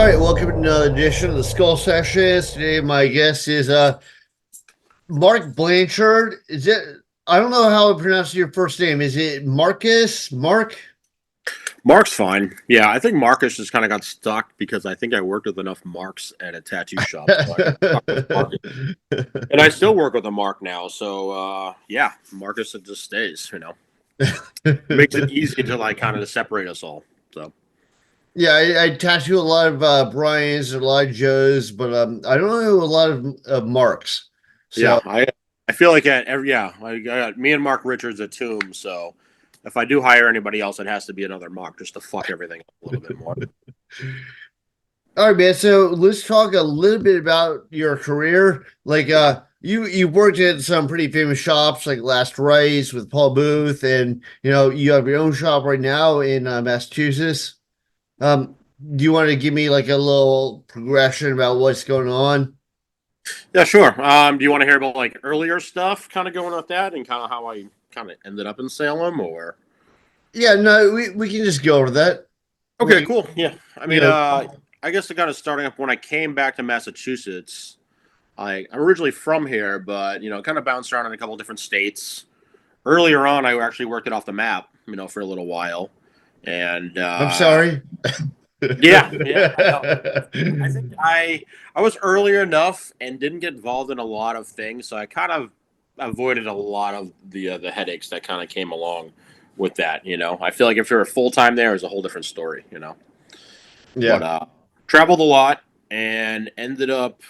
All right, welcome to another edition of the Skull Sessions. Today, my guest is Mark Blanchard. Is it? I don't know how to pronounce your first name. Is it Marcus? Mark? Mark's fine. Yeah, I think Marcus just kind of got stuck because I think I worked with enough Marks at a tattoo shop. So I got stuck with Marcus. And I still work with a Mark now. So, yeah, Marcus, it just stays, Makes it easy to, kind of separate us all. So, Yeah, I tattoo a lot of Brian's, a lot of Joe's, but I don't know a lot of Marks. yeah, So I feel like I got me and Mark Richards at Tomb. So, if I do hire anybody else, it has to be another Mark just to fuck everything up a little bit more. all right, man. So let's talk a little bit about your career. Like, you worked at some pretty famous shops like Last Rites with Paul Booth, and you have your own shop right now in Massachusetts. Um, do you want to give me like a little progression about what's going on? Yeah, sure. Do you want to hear about earlier stuff, kind of going with that, and kind of how I kind of ended up in Salem, or? Yeah, no, we can just go over that. Okay, Like, cool. Yeah, I you mean, know, I guess it kind of starting up when I came back to Massachusetts. I'm originally from here, but kind of bounced around in a couple different states. Earlier on, I actually worked it off the map, for a little while, and I'm sorry. yeah, I know. I think I was earlier enough and didn't get involved in a lot of things, so I kind of avoided a lot of the headaches that kind of came along with that. I feel like if you're full time there, it's a whole different story. But Yeah. traveled a lot and ended up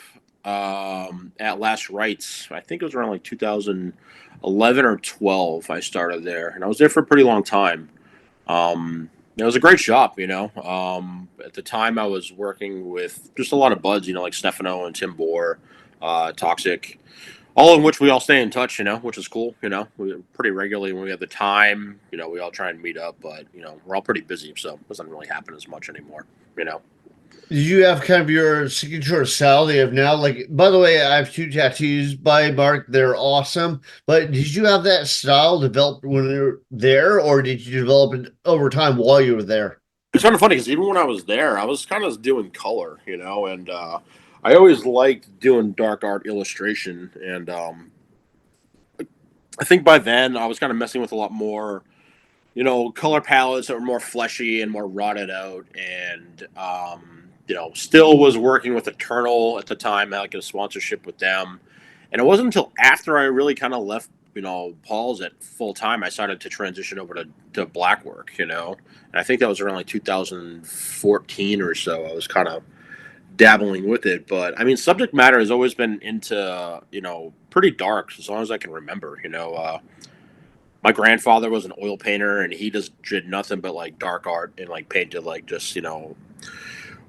at Last Rites. I think it was around 2011 or 12. I started there, and I was there for a pretty long time. It was a great shop. At the time, I was working with just a lot of buds. Like Stefano and Tim Bohr, Toxic, all in which we all stay in touch. Which is cool. We pretty regularly when we have the time. We all try and meet up, but we're all pretty busy, so it doesn't really happen as much anymore. Did you have kind of your signature style that you have now? Like, by the way, I have two tattoos by Mark. They're awesome. But did you have that style developed when you were there, or did you develop it over time while you were there? It's kind of funny because even when I was there, I was kind of doing color, and I always liked doing dark art illustration. And I think by then I was kind of messing with a lot more, color palettes that were more fleshy and more rotted out. And, still was working with Eternal at the time, had a sponsorship with them. And it wasn't until after I really kind of left, Paul's at full time, I started to transition over to black work, And I think that was around 2014 or so. I was kind of dabbling with it. But I mean, subject matter has always been into, pretty dark as long as I can remember, my grandfather was an oil painter and he just did nothing but dark art and painted just,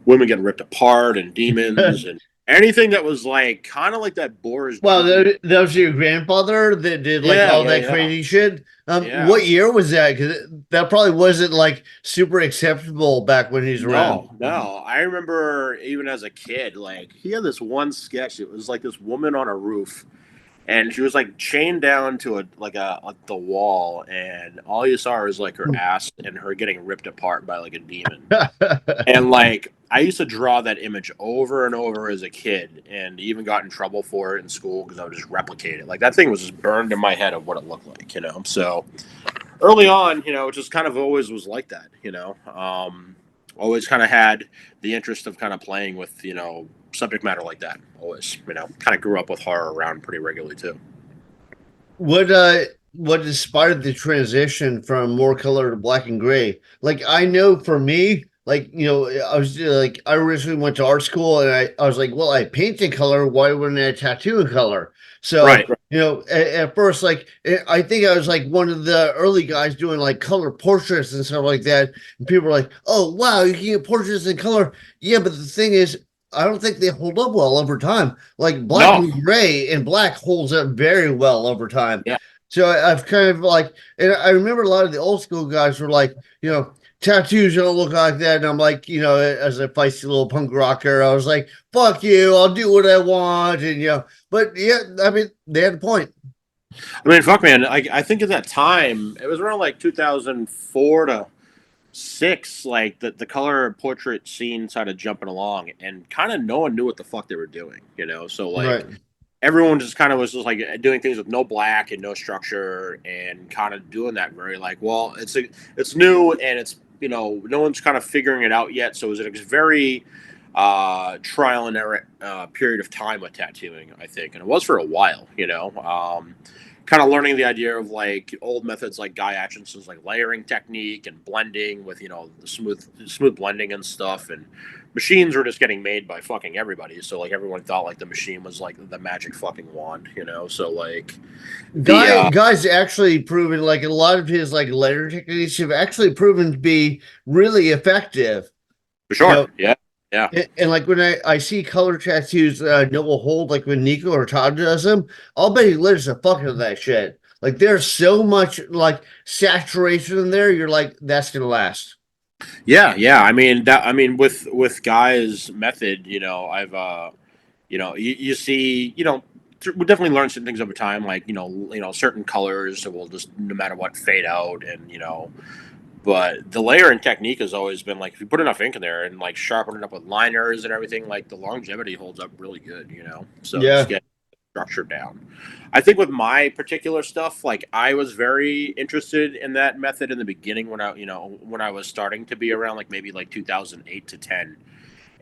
women getting ripped apart and demons and anything that was kind of like that Boris. Well, that was your grandfather that did all that crazy shit. Yeah. What year was that? Because that probably wasn't super acceptable back when he's around. No. I remember even as a kid, he had this one sketch. It was this woman on a roof, and she was chained down to the wall, and all you saw was her ass and her getting ripped apart by a demon. And I used to draw that image over and over as a kid, and even got in trouble for it in school because I would just replicate it. That thing was just burned in my head of what it looked like, So early on, it just kind of always was like that, Always kind of had the interest of kind of playing with, subject matter like that. Always, kind of grew up with horror around pretty regularly too. What inspired the transition from more color to black and gray? I know for me, I was I originally went to art school, and I was well, I paint in color, why wouldn't I tattoo in color? So right. At first, I think I was one of the early guys doing color portraits and stuff like that, and people were like, "Oh wow, you can get portraits in color." Yeah, but the thing is, I don't think they hold up well over time. Black and gray and black holds up very well over time. Yeah. So I've kind of and I remember a lot of the old school guys were tattoos don't look like that. And I'm as a feisty little punk rocker, I was fuck you, I'll do what I want. And, but yeah, I mean, they had a point. I mean, fuck, man. I think at that time, it was around 2004 to 6, like the color portrait scene started jumping along, and kind of no one knew what the fuck they were doing, you know. So like Right. everyone just kind of was just like doing things with no black and no structure, and kind of doing that very like, well, it's new and it's no one's kind of figuring it out yet. So it was a very trial and error period of time with tattooing, I think, and it was for a while, kind of learning the idea of like old methods like Guy Atchinson's like layering technique and blending with the smooth blending and stuff, and machines were just getting made by fucking everybody, so like everyone thought like the machine was like the magic fucking wand, so like the Guy's actually proven like a lot of his like layer techniques have actually proven to be really effective. for You sure, know, yeah, yeah. and like when I see color tattoos, Noah Hold, like when Nico or Todd does them, I'll bet he lives the fuck out of that shit. Like there's so much like saturation in there. You're like, that's gonna last. Yeah. I mean with Guy's method, I've you see, we definitely learn certain things over time, like certain colors will just no matter what fade out, and but the layering technique has always been like if you put enough ink in there and like sharpen it up with liners and everything, like the longevity holds up really good, So just Yeah. get structure down. I think with my particular stuff, like I was very interested in that method in the beginning when I was starting to be around like maybe like 2008 to 10,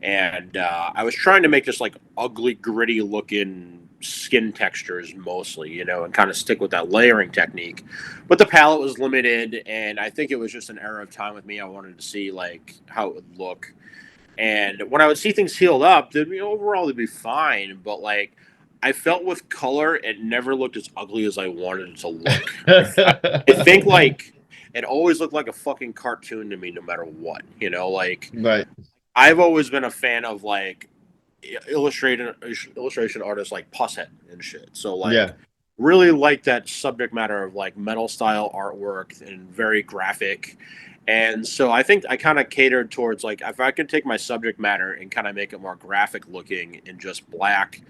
and I was trying to make just like ugly, gritty looking skin textures mostly, and kind of stick with that layering technique. But the palette was limited, and I think it was just an era of time with me. I wanted to see like how it would look, and when I would see things healed up, overall they'd be fine. But like I felt with color, it never looked as ugly as I wanted it to look. I think like it always looked like a fucking cartoon to me, no matter what. Like Right. I've always been a fan of like illustration artists like Pushead and shit. So like Yeah. really like that subject matter of like metal style artwork and very graphic. And so I think I kind of catered towards like if I could take my subject matter and kind of make it more graphic looking and just black,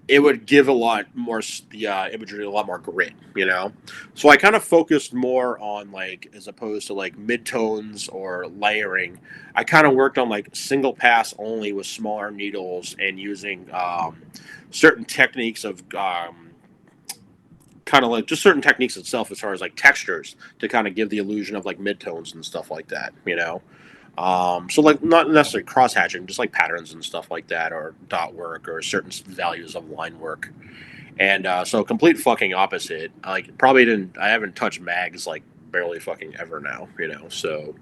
it would give a lot more the imagery a lot more grit, So I kind of focused more on like as opposed to like midtones or layering. I kind of worked on like single pass only with smaller needles and using certain techniques of kind of like just certain techniques itself as far as like textures to kind of give the illusion of like midtones and stuff like that. So like not necessarily cross hatching, just like patterns and stuff like that, or dot work, or certain values of line work. And so complete fucking opposite. Like probably didn't. I haven't touched mags like barely fucking ever now. So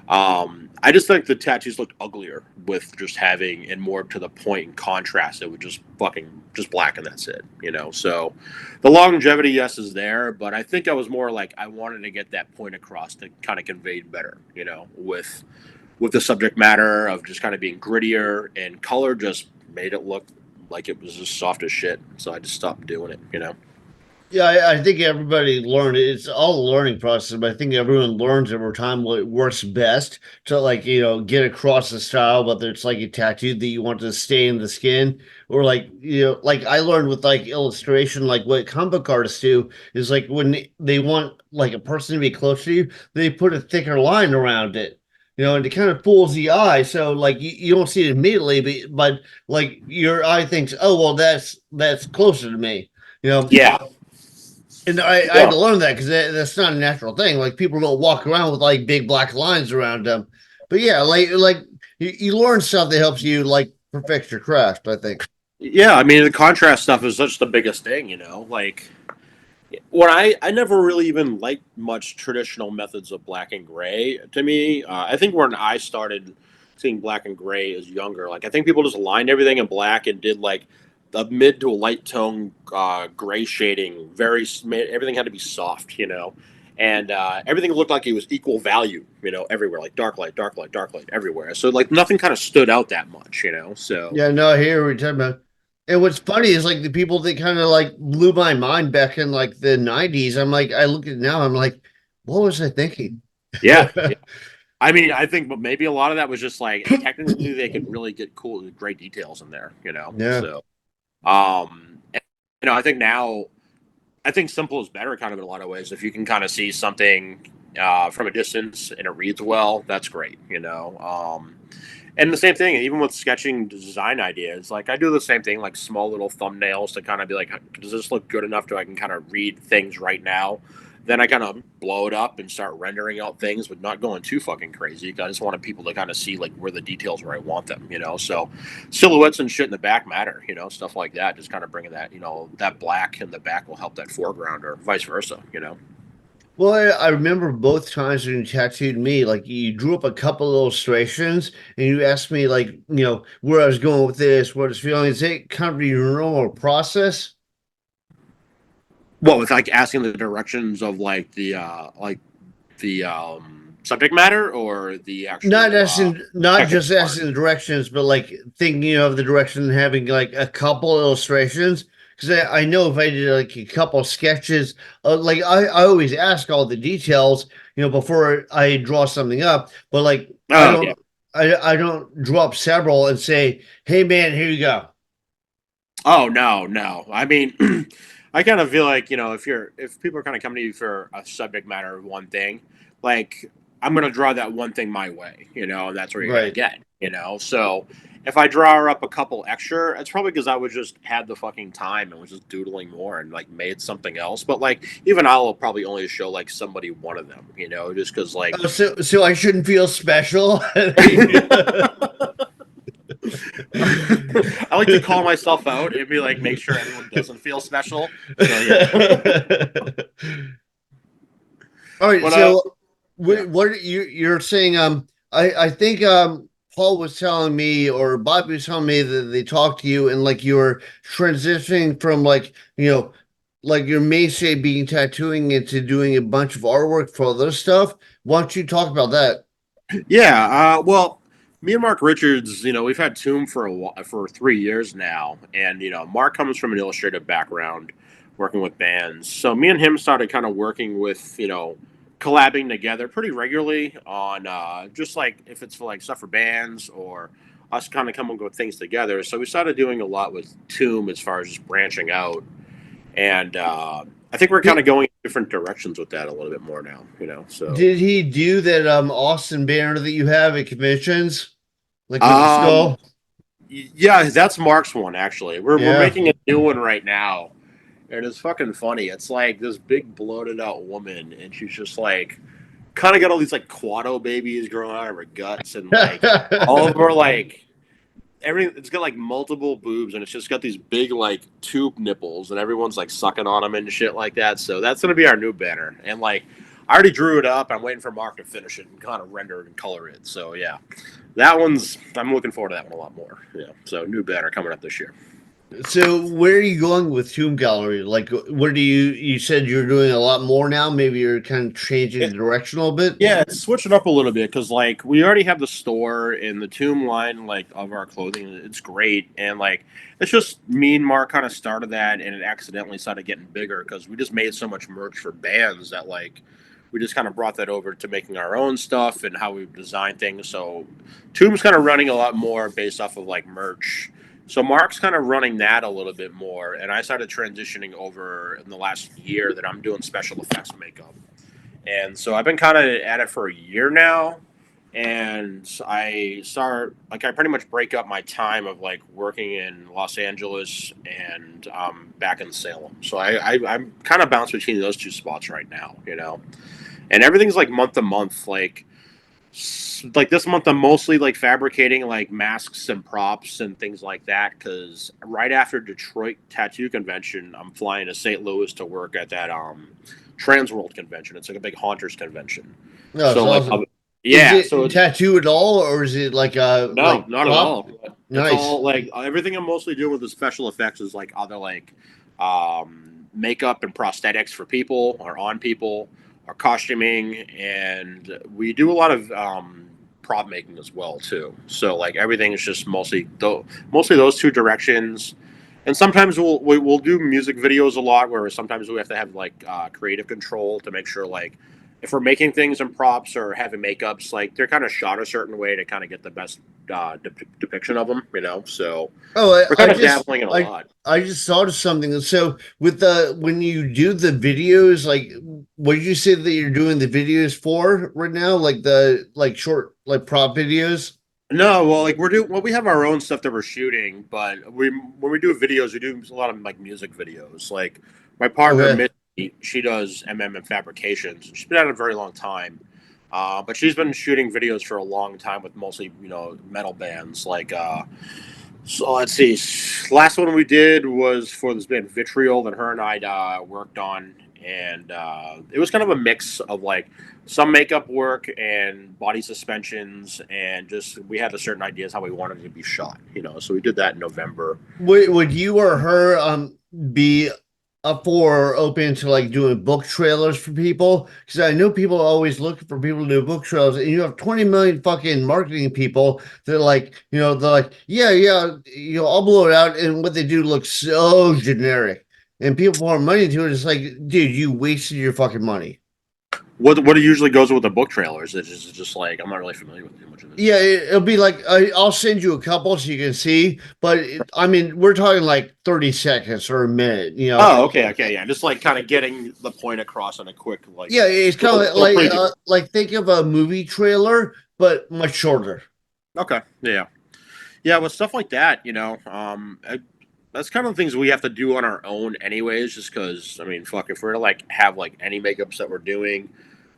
I just think the tattoos looked uglier with just having and more to the point and contrast. It would just fucking just black and that's it. So the longevity, yes, is there, but I think I was more like I wanted to get that point across to kind of convey better. With the subject matter of just kind of being grittier, and color just made it look like it was just soft as shit. So I just stopped doing it. Yeah, I think everybody learned it. It's all a learning process, but I think everyone learns over time what works best to like, get across the style, whether it's like a tattoo that you want to stay in the skin or like, like I learned with like illustration, like what comic book artists do is like when they want like a person to be close to you, they put a thicker line around it. And it kind of fools the eye. So like you don't see it immediately, but like your eye thinks, oh well, that's closer to me. You know, Yeah. and I had Yeah. to learn that because that's not a natural thing. Like people don't walk around with like big black lines around them. But yeah, like you learn stuff that helps you like perfect your craft. I think. Yeah. I mean, the contrast stuff is such the biggest thing. Like when I never really even liked much traditional methods of black and gray. To me, I think when I started seeing black and gray as younger, like I think people just lined everything in black and did like a mid to a light tone gray shading. Everything had to be soft. And everything looked like it was equal value, everywhere, like dark light, dark light, dark light, everywhere. So like nothing kind of stood out that much. So Yeah, no, I hear what you're talking about. And what's funny is like the people that kind of like blew my mind back in like the '90s. I'm like, I look at it now, I'm like, what was I thinking? yeah, I mean, I think, but maybe a lot of that was just like technically they could really get cool, great details in there. Yeah. So, and, I think now, I think simple is better, kind of in a lot of ways. If you can kind of see something from a distance and it reads well, that's great, you know. And the same thing, even with sketching design ideas, like I do the same thing, like small little thumbnails to kind of be like, does this look good enough to I can kind of read things right now? Then I kind of blow it up and start rendering out things, but not going too fucking crazy. I just wanted people to kind of see like where the details where I want them, you know. So silhouettes and shit in the back matter, you know, stuff like that. Just kind of bringing that, you know, that black in the back will help that foreground, or vice versa, you know. Well, I remember both times when you tattooed me, like you drew up a couple illustrations and you asked me like, where I was going with this, what I was feeling. Is it kind of your normal process? Well, with like asking the directions of like the subject matter or the Not actual asking, not technical just part. asking the directions, but like thinking of the direction and having like a couple illustrations. Because I know if I did like a couple sketches, like I always ask all the details, before I draw something up. But like I Oh yeah. don't, I don't draw up several and say, "Hey man, here you go." Oh no, no. I mean, I kind of feel like, you know, if people are kind of coming to you for a subject matter of one thing, like I'm gonna draw that one thing my way, you know, and that's where you're gonna Right. get, you know. So if I draw up a couple extra, it's probably because I was just had the fucking time and was just doodling more and like made something else. But like even I'll probably only show like somebody one of them, you know, just because like Oh, so I shouldn't feel special. I like to call myself out and be like, make sure everyone doesn't feel special. So yeah, All right, but so yeah, what you're saying? I think Paul was telling me, or Bobby was telling me that they talked to you and like you were transitioning from like like your mainstay being tattooing into doing a bunch of artwork for other stuff. Why don't you talk about that? yeah. Well, me and Mark Richards, you know, we've had Tomb for a while, for 3 years now, and you know, Mark comes from an illustrative background, working with bands. So me and him started kind of working with, you know, collabing together pretty regularly on just like if it's for like stuff for bands or us kind of coming up with things together. So we started doing a lot with Tomb as far as just branching out, and I think we're kind Did, of going in different directions with that a little bit more now, you know. So did he do that Austin banner that you have at conventions, like with the um, skull? yeah, that's Mark's one actually. We're Yeah. making a new one right now, and it's fucking funny. It's like this big bloated out woman, and she's just like kind of got all these like quado babies growing out of her guts, and like all of them are like everything. It's got like multiple boobs, and it's just got these big like tube nipples, and everyone's like sucking on them and shit like that. So that's gonna be our new banner, and like I already drew it up. I'm waiting for Mark to finish it and kind of render it and color it. So yeah, that one's I'm looking forward to that one a lot more. Yeah, so new banner coming up this year. So where are you going with Tomb Gallery? Like, what do you said you're doing a lot more now? Maybe you're kind of changing the direction a little bit. Yeah, it's switching up a little bit because like we already have the store and the Tomb line like of our clothing. It's great, and like it's just me and Mark kind of started that, and it accidentally started getting bigger because we just made so much merch for bands that like we just kind of brought that over to making our own stuff and how we design things. So Tomb's kind of running a lot more based off of like merch. So Mark's kind of running that a little bit more, and I started transitioning over in the last year that I'm doing special effects makeup. And so I've been kind of at it for a year now. And I pretty much break up my time of like working in Los Angeles and back in Salem. So I'm kind of bounced between those two spots right now, you know, and everything's like month to month. Like this month, I'm mostly like fabricating like masks and props and things like that. Because right after Detroit Tattoo Convention, I'm flying to St. Louis to work at that Trans World Convention. It's like a big haunters convention. No, it's So like, awesome. Is yeah, so it it's tattoo at all, or is it like no, like not at prop? all. It's Nice. all like everything I'm mostly doing with the special effects is like other like makeup and prosthetics for people or on people or costuming, and we do a lot of prop making as well too. So like everything is just mostly those two directions. And sometimes we'll do music videos a lot, where sometimes we have to have like creative control to make sure like if we're making things in props or having makeups, like they're kind of shot a certain way to kind of get the best depiction of them, you know. So Oh, we're I kind of just dabbling in a I lot. I just thought of something. So with the when you do the videos, like what did you say that you're doing the videos for right now? Like the like short like prop videos? No, well, like we're doing, well, we have our own stuff that we're shooting, but we when we do videos, we do a lot of like music videos. Like my partner Okay. Missy, she does and fabrications. She's been at it a very long time, but she's been shooting videos for a long time with mostly metal bands. Like so, let's see, last one we did was for this band Vitriol that her and I worked on, and it was kind of a mix of like some makeup work and body suspensions, and just we had a certain ideas how we wanted it to be shot, so we did that in November. Would you or her be up for or open to like doing book trailers for people? Because I know people are always looking for people to do book trailers, and you have 20 million fucking marketing people that are like, they're like, yeah, yeah, I'll blow it out, and what they do looks so generic, and people pour money into it. It's like, dude, you wasted your fucking money. What usually goes with the book trailers? It's just like I'm not really familiar with too much of Yeah, this. it'll be like I'll send you a couple so you can see, but I mean, we're talking like 30 seconds or a minute, Oh, okay, okay, yeah, just like kind of getting the point across on a quick like Yeah, it's kind little, of little preview. like think of a movie trailer, but much shorter. Okay, yeah. Yeah, with stuff like that, that's kind of things we have to do on our own, anyways. Just because, I mean, fuck, if we're to like have like any makeups that we're doing,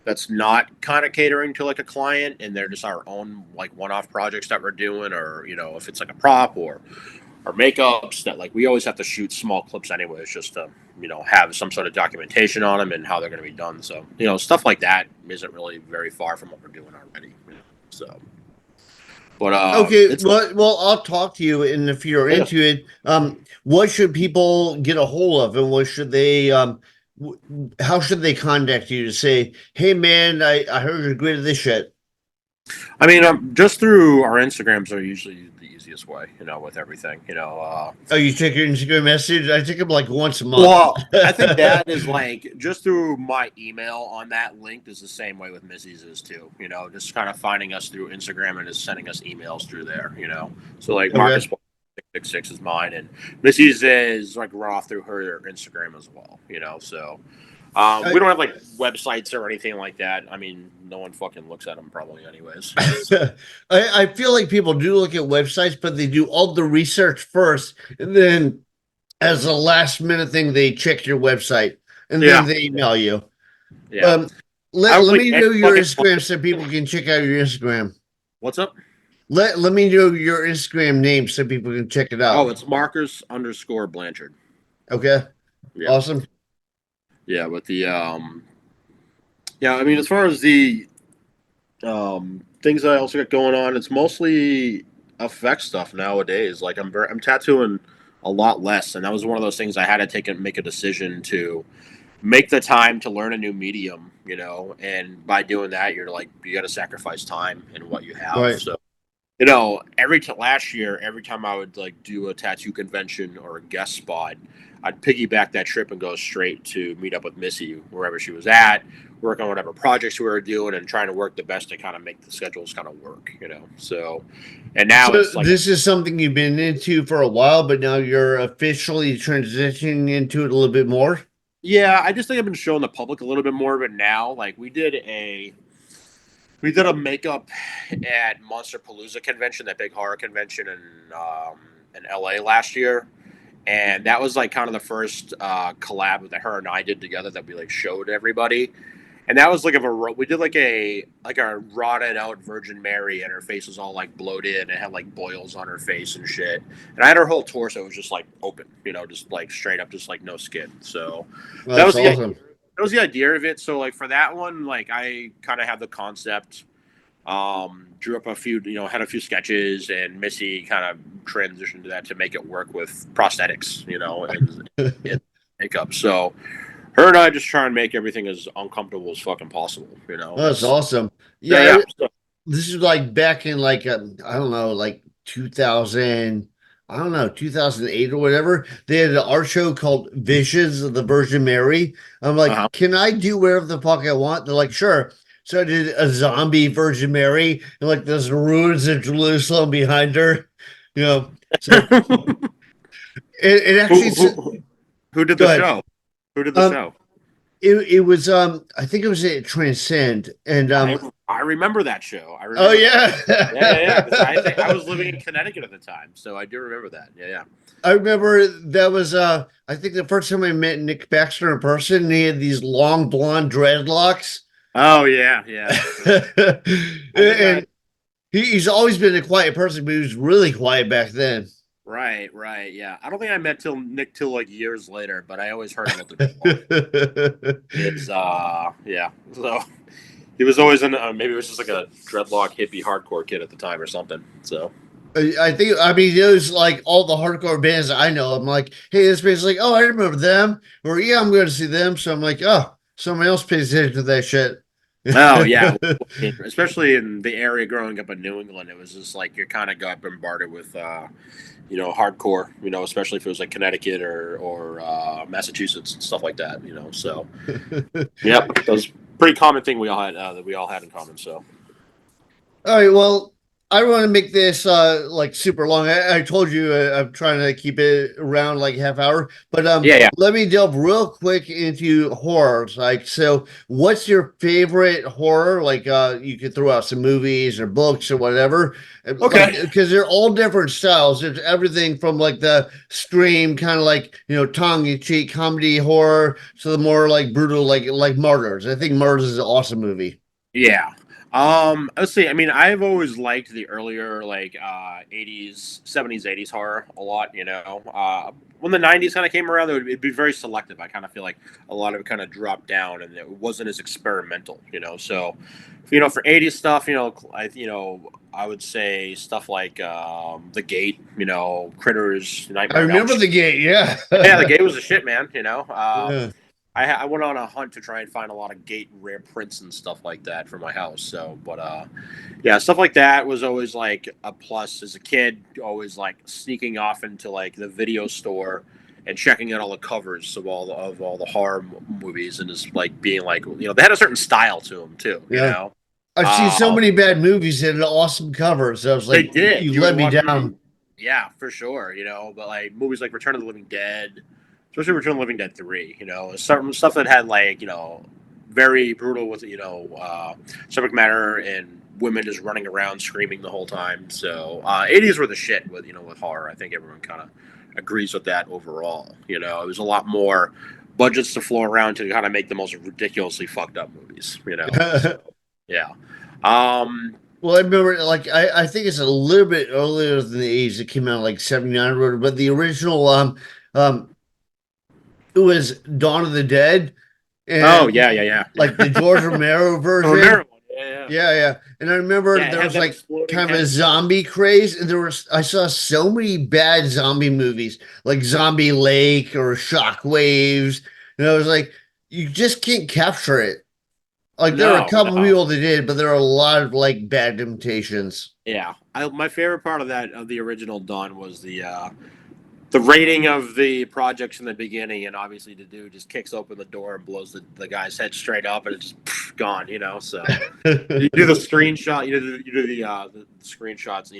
that's not kind of catering to like a client, and they're just our own like one-off projects that we're doing, or if it's like a prop or makeups that like we always have to shoot small clips, anyways, just to have some sort of documentation on them and how they're going to be done. So stuff like that isn't really very far from what we're doing already. So, but Okay, it's well, I'll talk to you, and if you're yeah. into it, what should people get a hold of, and what should they, how should they contact you to say, hey, man, I heard you're good at this shit. I mean, just through our Instagrams are usually the easiest way, with everything. Oh, you check your Instagram message? I check them like once a month. Well, I think that is like just through my email on that link is the same way with Missy's is too. Just kind of finding us through Instagram and just sending us emails through there. So like Okay. Marcus 666 is mine, and Missy's is like run off through her Instagram as well. So we don't have like websites or anything like that. I mean, no one fucking looks at them probably, anyways. I feel like people do look at websites, but they do all the research first, and then as a last minute thing, they check your website and then Yeah, they email you. yeah. Um, I let don't think me any know your fucking. Instagram so people can check out your Instagram. What's up? Let me know your Instagram name so people can check it Oh, out. it's Markers_Blanchard. Okay, Yeah, awesome. yeah. But the yeah. I mean, as far as the things that I also got going on, it's mostly effect stuff nowadays. Like I'm tattooing a lot less, and that was one of those things I had to take and make a decision to make the time to learn a new medium. And by doing that, you're like you got to sacrifice time in what you have. Right. So last year, every time I would like do a tattoo convention or a guest spot, I'd piggyback that trip and go straight to meet up with Missy wherever she was at, work on whatever projects we were doing, and trying to work the best to kind of make the schedules kind of work. So, and now So it's like, this is something you've been into for a while, but now you're officially transitioning into it a little bit more. yeah, I just think I've been showing the public a little bit more of it now. Like we did a makeup at Monster Palooza convention, that big horror convention in LA last year, and that was like kind of the first collab that her and I did together that we like showed everybody. And that was like we did like a rotted out Virgin Mary, and her face was all like bloated and it had like boils on her face and shit. And I had her whole torso was just like open, just like straight up, just like no skin. So Well, that that's was the awesome. that was the idea of it. So like for that one, like I kind of have the concept, drew up a few, had a few sketches, and Missy kind of transitioned to that to make it work with prosthetics, and makeup. So her and I just try and make everything as uncomfortable as fucking possible. That's That's awesome. yeah, Yeah, yeah. So, this is like back in like I don't know, like 2000. I don't know, 2008 or whatever. They had an art show called Visions of the Virgin Mary. I'm like, Uh-huh. can I do whatever the fuck I want? They're like, sure. So I did a zombie Virgin Mary, and like there's ruins of Jerusalem behind her, you know. So it actually, who, who who did go the ahead. show? Who did the Um, show? it was I think it was at Transcend, and I remember that show. I oh remember that. Yeah. Because I think I yeah. was living in Connecticut at the time, so I do remember that. Yeah. I remember that was I think the first time I met Nick Baxter in person, and he had these long blonde dreadlocks. Oh yeah. I think I And he's always been a quiet person, but he was really quiet back then. right. Yeah, I don't think I met Nick till like years later, but I always heard about the dreadlocks. It's yeah. So he was always in. Maybe it was just like a dreadlock hippie hardcore kid at the time or something. So I think I mean it was like all the hardcore bands I know. I'm like, hey, this band's like, oh, I remember them, or yeah, I'm going to see them. So I'm like, oh, somebody else pays attention to that shit. oh yeah, especially in the area growing up in New England, it was just like you kind of got bombarded with hardcore. Especially if it was like Connecticut or Massachusetts and stuff like that. So yep, that was a pretty common thing we all had that we all had in common. So All right, well, I don't want to make this like super long. I told you I'm trying to keep it around like half hour, but yeah. let me delve real quick into horrors. Like, so what's your favorite horror? Like, you could throw out some movies or books or whatever. Like, Okay. because they're all different styles. There's everything from like the scream, kind of like tongue in cheek comedy horror, to the more like brutal, like Martyrs. I think Martyrs is an awesome movie. Yeah. Let's see. I mean, I've always liked the earlier like 80s, 70s, 80s horror a lot, When the 90s kind of came around, it'd be very selective. I kind of feel like a lot of it kind of dropped down and it wasn't as experimental. So, for 80s stuff, I would say stuff like The Gate, Critters, I Nightmare on Elm remember Street. the gate. Yeah. Yeah, The Gate was a shit, man. Yeah. I went on a hunt to try and find a lot of gate rare prints and stuff like that for my house. So, but yeah, stuff like that was always like a plus as a kid. Always like sneaking off into like the video store and checking out all the covers of all the horror movies and just like being like they had a certain style to them too. Yeah. I've seen so Um, many bad movies and awesome covers. I was they like, did. you You were let me watching, down. yeah, for sure. But like movies like Return of the Living Dead, especially Return of the Living Dead 3. Certain stuff that had like very brutal with subject matter and women just running around screaming the whole time. So 80s were the shit with horror. I think everyone kind of agrees with that overall. It was a lot more budgets to flow around to kind of make the most ridiculously fucked up movies. So yeah. Um, Well, I remember, like, I think it's a little bit earlier than the '80s. It came out like '79 or whatever, but the original, um, it was Dawn of the Dead, oh and yeah. like the George Romero The version. Romero one. Yeah. Yeah. And I remember Yeah, it there had was that like exploding kind of head a and stuff. zombie craze, and I saw so many bad zombie movies, like Zombie Lake or Shockwaves, and I was like, you just can't capture it. Like there are a No, couple of no. people that did, but there are a lot of like bad imitations. Yeah, my favorite part of the original Dawn was the rating of the projects in the beginning, and obviously the dude just kicks open the door and blows the guy's head straight up, and it's just gone. So you do the screenshot, the screenshots,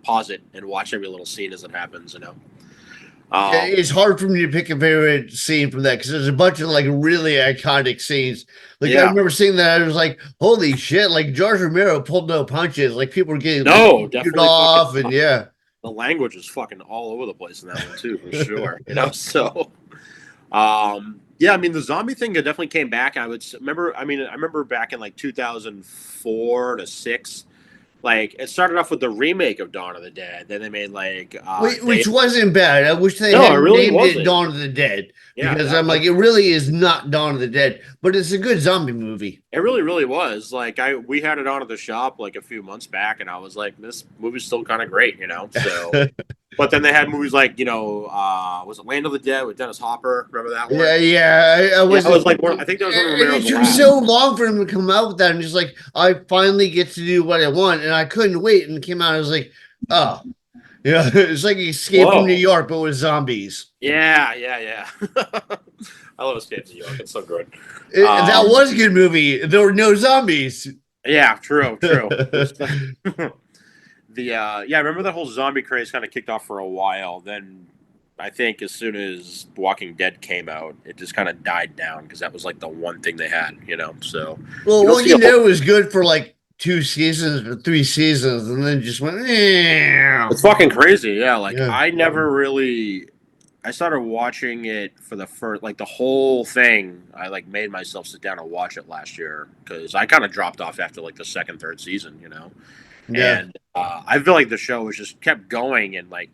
pause it and watch every little scene as it happens. Yeah, Um, it's hard for me to pick a favorite scene from that because there's a bunch of like really iconic scenes. Like I yeah, remember seeing that, I was like, "Holy shit!" Like George Romero pulled no punches. Like people were getting like no, shoot definitely fucking. off, and yeah, The language is fucking all over the place in that one too, for sure. So yeah, I mean the zombie thing definitely came back. Remember. I mean, I remember back in like 2004 to six. Like it started off with the remake of Dawn of the Dead. Then they made like which wasn't bad. I wish they No, it hadn't really named it wasn't. Dawn of the Dead Yeah, because I'm like, it really is not Dawn of the Dead, but it's a good zombie movie. it really was. Like we had it on at the shop like a few months back, and I was like, this movie's still kind of great. So, but then they had movies like was it Land of the Dead with Dennis Hopper? Remember that one? Yeah. I Yeah, was, I was like, I think that was one of and it Romero's took last. so long for him to come out with that, and just like I finally get to do what I want, and I couldn't wait, and it came out. I was like, oh. Yeah, it's like Escape from New Whoa. York, but with zombies. Yeah, yeah, yeah. I love Escape to New York. It's so good. That was a good movie. There were no zombies. Yeah, true, true. Yeah, I remember that whole zombie craze kind of kicked off for a while. Then I think as soon as Walking Dead came out, it just kind of died down because that was like the one thing they had, you know. So Well, you don't see a Walking whole. Dead was good for like 2 seasons or 3 seasons, and then just went. It's fucking crazy. Yeah, like Yeah, I never really. I started watching it for the first, like the whole thing. I like made myself sit down and watch it last year because I kind of dropped off after like the second, third season, you know. yeah. And I feel like the show was just kept going, and like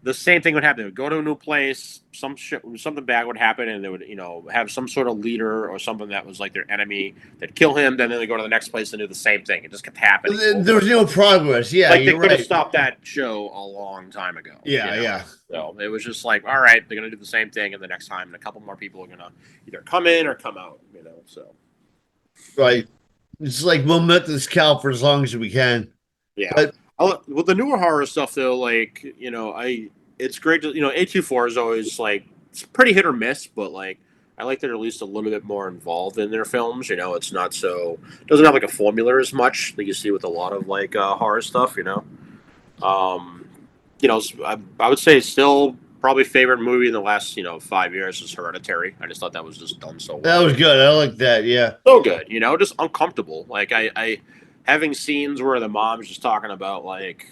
the same thing would happen. They would go to a new place, something bad would happen, and they would, you know, have some sort of leader or something that was like their enemy. They'd kill him, then they go to the next place and do the same thing. It just kept happening There over. was no progress. Yeah, Like they you're could have right. stopped that show a long time ago. Yeah, You know? yeah. So it was just like, all right, they're gonna do the same thing, and the next time, and a couple more people are gonna either come in or come out. You know, so Right. It's like we'll milk this cow for as long as we can. yeah. But With the newer horror stuff though, like you know, it's great to A24 is always like it's pretty hit or miss, but like I like they're at least a little bit more involved in their films. You know, it's not so doesn't have like a formula as much that you see with a lot of like horror stuff. Um, I would say still probably favorite movie in the last 5 years is Hereditary. I just thought that was just done so that well. was good. I like that. Yeah. So good, just uncomfortable. Like I having scenes where the mom's just talking about like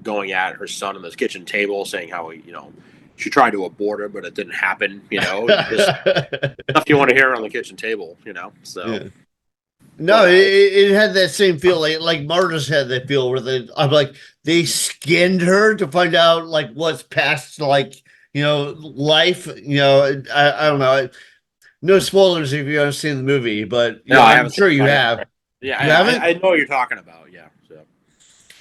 going at her son on this kitchen table, saying how she tried to abort her but it didn't happen. Just stuff you want to hear on the kitchen table. So. Yeah. No, But it had that same feel, like Martyrs had that feel where I'm like they skinned her to find out like what's past life. I don't know. No spoilers if you haven't seen the movie, but no, I I'm haven't seen sure it. you have. Yeah, You haven't? I know what you're talking about. Yeah, so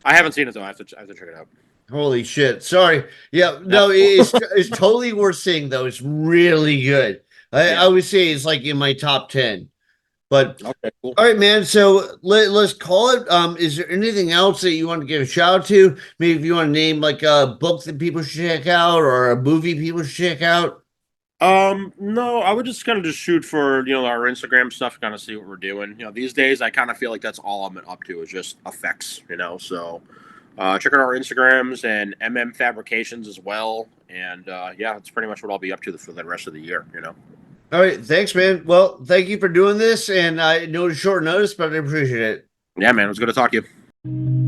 I haven't seen it though. I have to check it out. Holy shit! Sorry. Yeah, No. no, it's totally worth seeing though. It's really good. Yeah. I would say it's like in my top 10. But Okay. Cool. all right, man. So let's call it. Is there anything else that you want to give a shout out to? Maybe if you want to name like a book that people should check out or a movie people should check out. No, I would just kind of just shoot for our Instagram stuff, kind of see what we're doing. These days I kind of feel like that's all I'm up to is just effects. So check out our Instagrams and Fabrications as well. And yeah, that's pretty much what I'll be up to for the rest of the year. All right, thanks, man. Well, thank you for doing this, and I know it's short notice, but I appreciate it. Yeah, man, it was good to talk to you.